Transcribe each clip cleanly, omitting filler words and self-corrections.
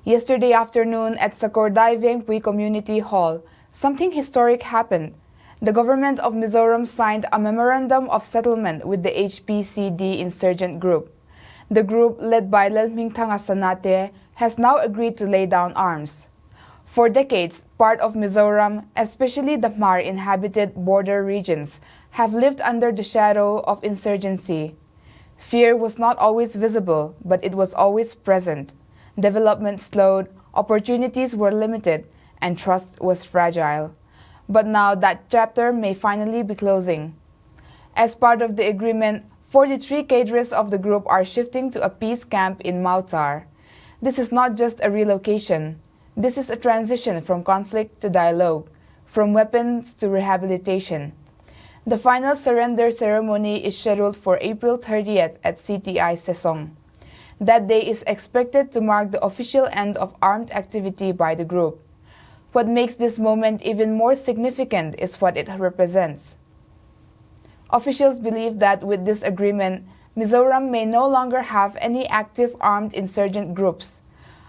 Yesterday afternoon at Sakordai Pui Community Hall, something historic happened. The government of Mizoram signed a memorandum of settlement with the HPC-D insurgent group. The group, led by Lelmingthang Sanate, has now agreed to lay down arms. For decades, part of Mizoram, especially the Mar inhabited border regions, have lived under the shadow of insurgency. Fear was not always visible, but it was always present. Development slowed, opportunities were limited, and trust was fragile. But now that chapter may finally be closing. As part of the agreement, 43 cadres of the group are shifting to a peace camp in Mautar. This is not just a relocation. This is a transition from conflict to dialogue, from weapons to rehabilitation. The final surrender ceremony is scheduled for April 30th at CTI Sesong. That day is expected to mark the official end of armed activity by the group. What makes this moment even more significant is what it represents. Officials believe that with this agreement, Mizoram may no longer have any active armed insurgent groups,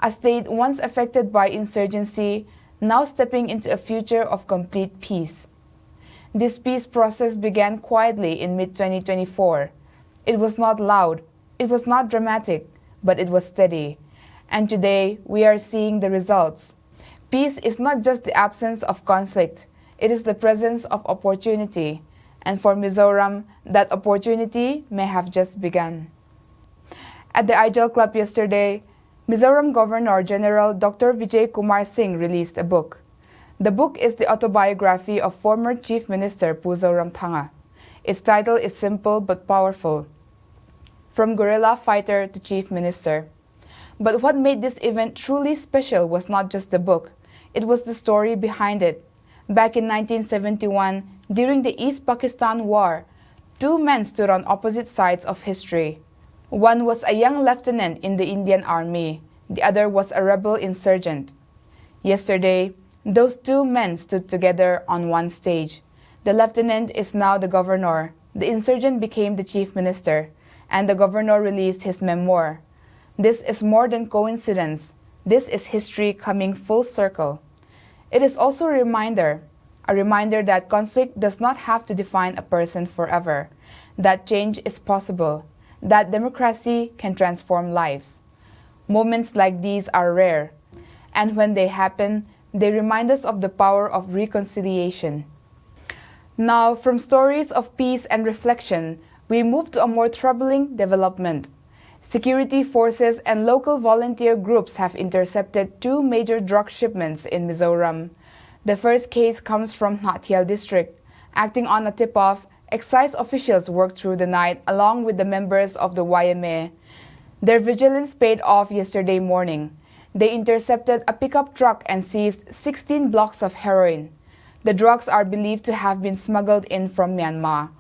a state once affected by insurgency, now stepping into a future of complete peace. This peace process began quietly in mid-2024. It was not loud, it was not dramatic, but it was steady. And today, we are seeing the results. Peace is not just the absence of conflict, it is the presence of opportunity. And for Mizoram, that opportunity may have just begun. At the Ijal Club yesterday, Mizoram Governor General Dr. Vijay Kumar Singh released a book. The book is the autobiography of former Chief Minister Puzoram Thanga. Its title is simple but powerful, From Guerrilla Fighter to Chief Minister. But what made this event truly special was not just the book, it was the story behind it. Back in 1971, during the East Pakistan War, two men stood on opposite sides of history. One was a young lieutenant in the Indian Army, the other was a rebel insurgent. Yesterday, those two men stood together on one stage. The lieutenant is now the governor, the insurgent became the chief minister, and the governor released his memoir. This is more than coincidence. This is history coming full circle. It is also a reminder that conflict does not have to define a person forever, that change is possible, that democracy can transform lives. Moments like these are rare, and when they happen, they remind us of the power of reconciliation. Now, from stories of peace and reflection, we move to a more troubling development. Security forces and local volunteer groups have intercepted two major drug shipments in Mizoram. The first case comes from Nathiel district. Acting on a tip-off, excise officials worked through the night along with the members of the YMA. Their vigilance paid off yesterday morning. They intercepted a pickup truck and seized 16 blocks of heroin. The drugs are believed to have been smuggled in from Myanmar.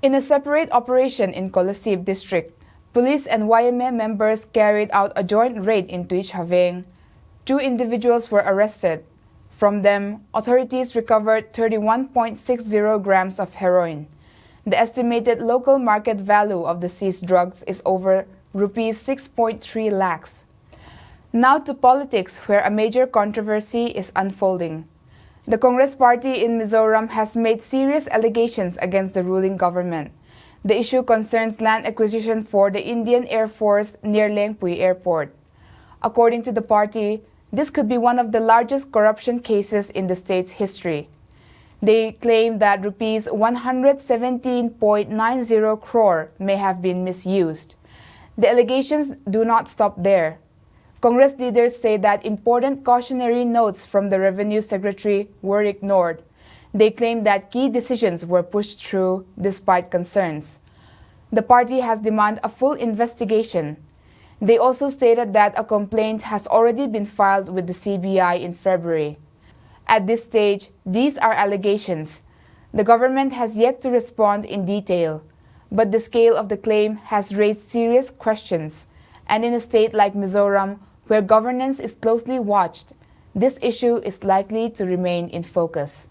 In a separate operation in Kolosib district, police and YMA members carried out a joint raid in Tuichaveng. Two individuals were arrested. From them, authorities recovered 31.60 grams of heroin. The estimated local market value of the seized drugs is over rupees 6.3 lakhs. Now to politics, where a major controversy is unfolding. The Congress party in Mizoram has made serious allegations against the ruling government. The issue concerns land acquisition for the Indian Air Force near Lengpui Airport. According to the party, this could be one of the largest corruption cases in the state's history. They claim that rupees 117.90 crore may have been misused. The allegations do not stop there. Congress leaders say that important cautionary notes from the Revenue Secretary were ignored. They claim that key decisions were pushed through despite concerns. The party has demanded a full investigation. They also stated that a complaint has already been filed with the CBI in February. At this stage, these are allegations. The government has yet to respond in detail, but the scale of the claim has raised serious questions. And in a state like Mizoram, where governance is closely watched, this issue is likely to remain in focus.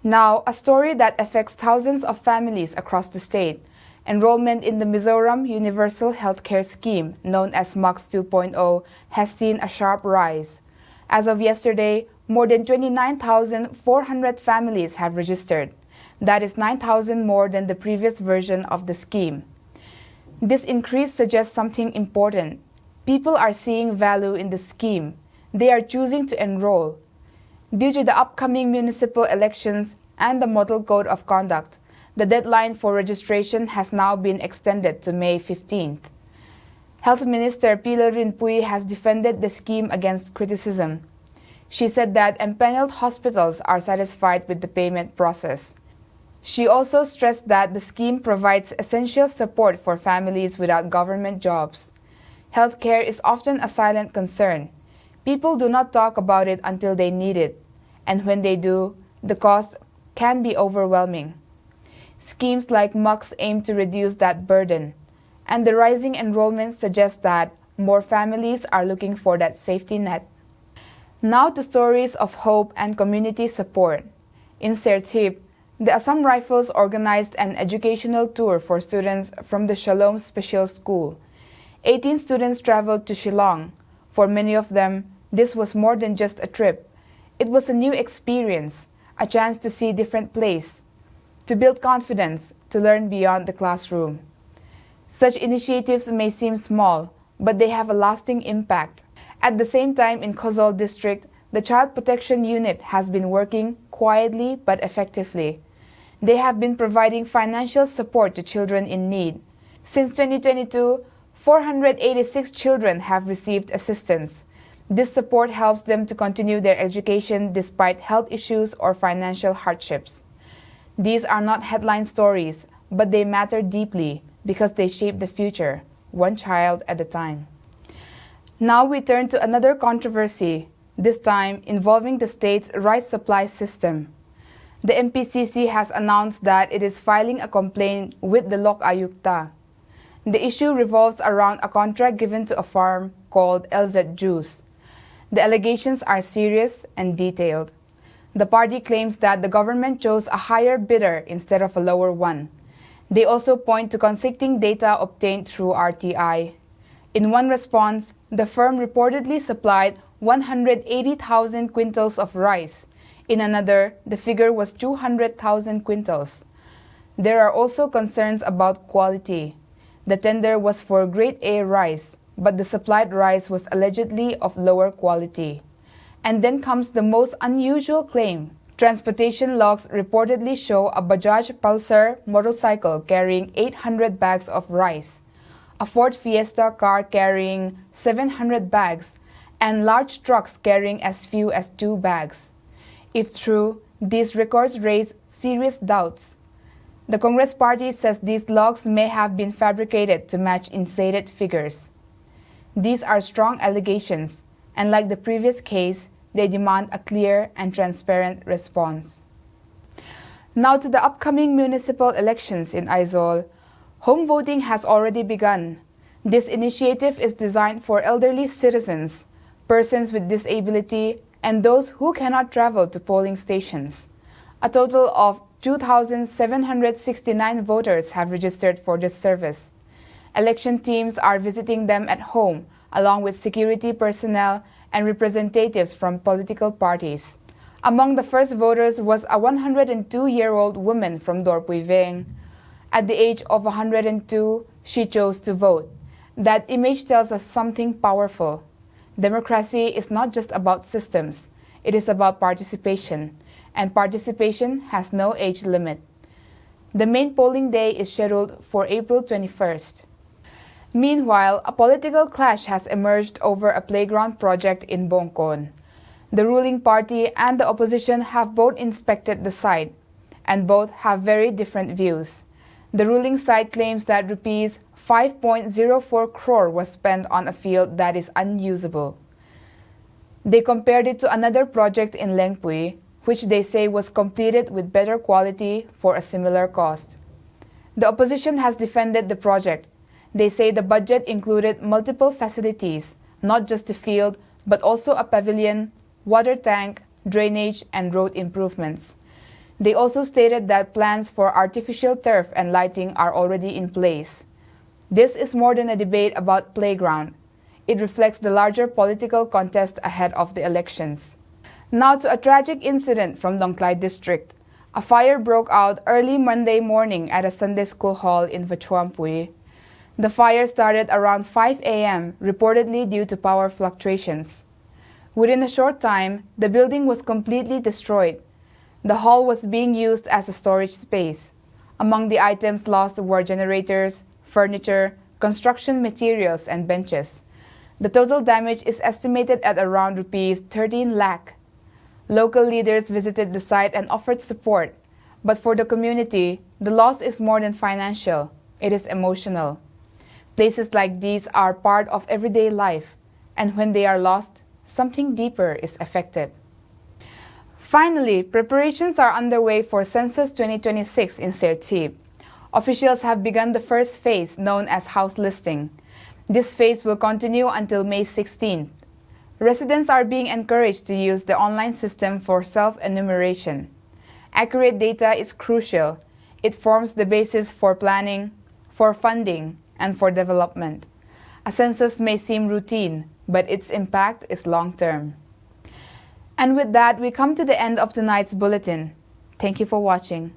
Now, a story that affects thousands of families across the state. Enrollment in the Mizoram Universal Healthcare Scheme, known as MUX 2.0, has seen a sharp rise. As of yesterday, more than 29,400 families have registered. That is 9,000 more than the previous version of the scheme. This increase suggests something important. People are seeing value in the scheme. They are choosing to enroll. Due to the upcoming municipal elections and the Model Code of Conduct, the deadline for registration has now been extended to May 15th. Health Minister Pilar Rinpuy has defended the scheme against criticism. She said that empaneled hospitals are satisfied with the payment process. She also stressed that the scheme provides essential support for families without government jobs. Healthcare is often a silent concern. People do not talk about it until they need it, and when they do, the cost can be overwhelming. Schemes like MUX aim to reduce that burden, and the rising enrollment suggests that more families are looking for that safety net. Now to stories of hope and community support. In Sertip, the Assam Rifles organized an educational tour for students from the Shalom Special School. 18 students traveled to Shillong. For many of them, this was more than just a trip. It was a new experience, a chance to see different places, to build confidence, to learn beyond the classroom. Such initiatives may seem small, but they have a lasting impact. At the same time, in Kozol District, the Child Protection Unit has been working quietly but effectively. They have been providing financial support to children in need. Since 2022, 486 children have received assistance. This support helps them to continue their education despite health issues or financial hardships. These are not headline stories, but they matter deeply because they shape the future, one child at a time. Now we turn to another controversy, this time involving the state's rice supply system. The MPCC has announced that it is filing a complaint with the Lok Ayukta. The issue revolves around a contract given to a farm called LZ Juice. The allegations are serious and detailed. The party claims that the government chose a higher bidder instead of a lower one. They also point to conflicting data obtained through RTI. In one response, the firm reportedly supplied 180,000 quintals of rice. In another, the figure was 200,000 quintals. There are also concerns about quality. The tender was for grade A rice, but the supplied rice was allegedly of lower quality. And then comes the most unusual claim. Transportation logs reportedly show a Bajaj Pulsar motorcycle carrying 800 bags of rice, a Ford Fiesta car carrying 700 bags, and large trucks carrying as few as 2 bags. If true, these records raise serious doubts. The Congress Party says these logs may have been fabricated to match inflated figures. These are strong allegations, and like the previous case, they demand a clear and transparent response. Now to the upcoming municipal elections in Aizawl. Home voting has already begun. This initiative is designed for elderly citizens, persons with disability, and those who cannot travel to polling stations. A total of 2,769 voters have registered for this service. Election teams are visiting them at home, along with security personnel and representatives from political parties. Among the first voters was a 102-year-old woman from Dorpuiveng. At the age of 102, she chose to vote. That image tells us something powerful. Democracy is not just about systems, it is about participation, and participation has no age limit. The main polling day is scheduled for April 21st. Meanwhile, a political clash has emerged over a playground project in Bongkon. The ruling party and the opposition have both inspected the site, and both have very different views. The ruling side claims that Rs 5.04 crore was spent on a field that is unusable. They compared it to another project in Lengpui, which they say was completed with better quality for a similar cost. The opposition has defended the project. They say the budget included multiple facilities, not just the field, but also a pavilion, water tank, drainage, and road improvements. They also stated that plans for artificial turf and lighting are already in place. This is more than a debate about playground. It reflects the larger political contest ahead of the elections. Now to a tragic incident from Dongklai District. A fire broke out early Monday morning at a Sunday school hall in Vachuampui. The fire started around 5 a.m., reportedly due to power fluctuations. Within a short time, the building was completely destroyed. The hall was being used as a storage space. Among the items lost were generators, furniture, construction materials, and benches. The total damage is estimated at around Rs 13 lakh. Local leaders visited the site and offered support, but for the community, the loss is more than financial. It is emotional. Places like these are part of everyday life, and when they are lost, something deeper is affected. Finally, preparations are underway for Census 2026 in Sertip. Officials have begun the first phase, known as house listing. This phase will continue until May 16th. Residents are being encouraged to use the online system for self-enumeration. Accurate data is crucial. It forms the basis for planning, for funding, and for development. A census may seem routine, but its impact is long-term. And with that, we come to the end of tonight's bulletin. Thank you for watching.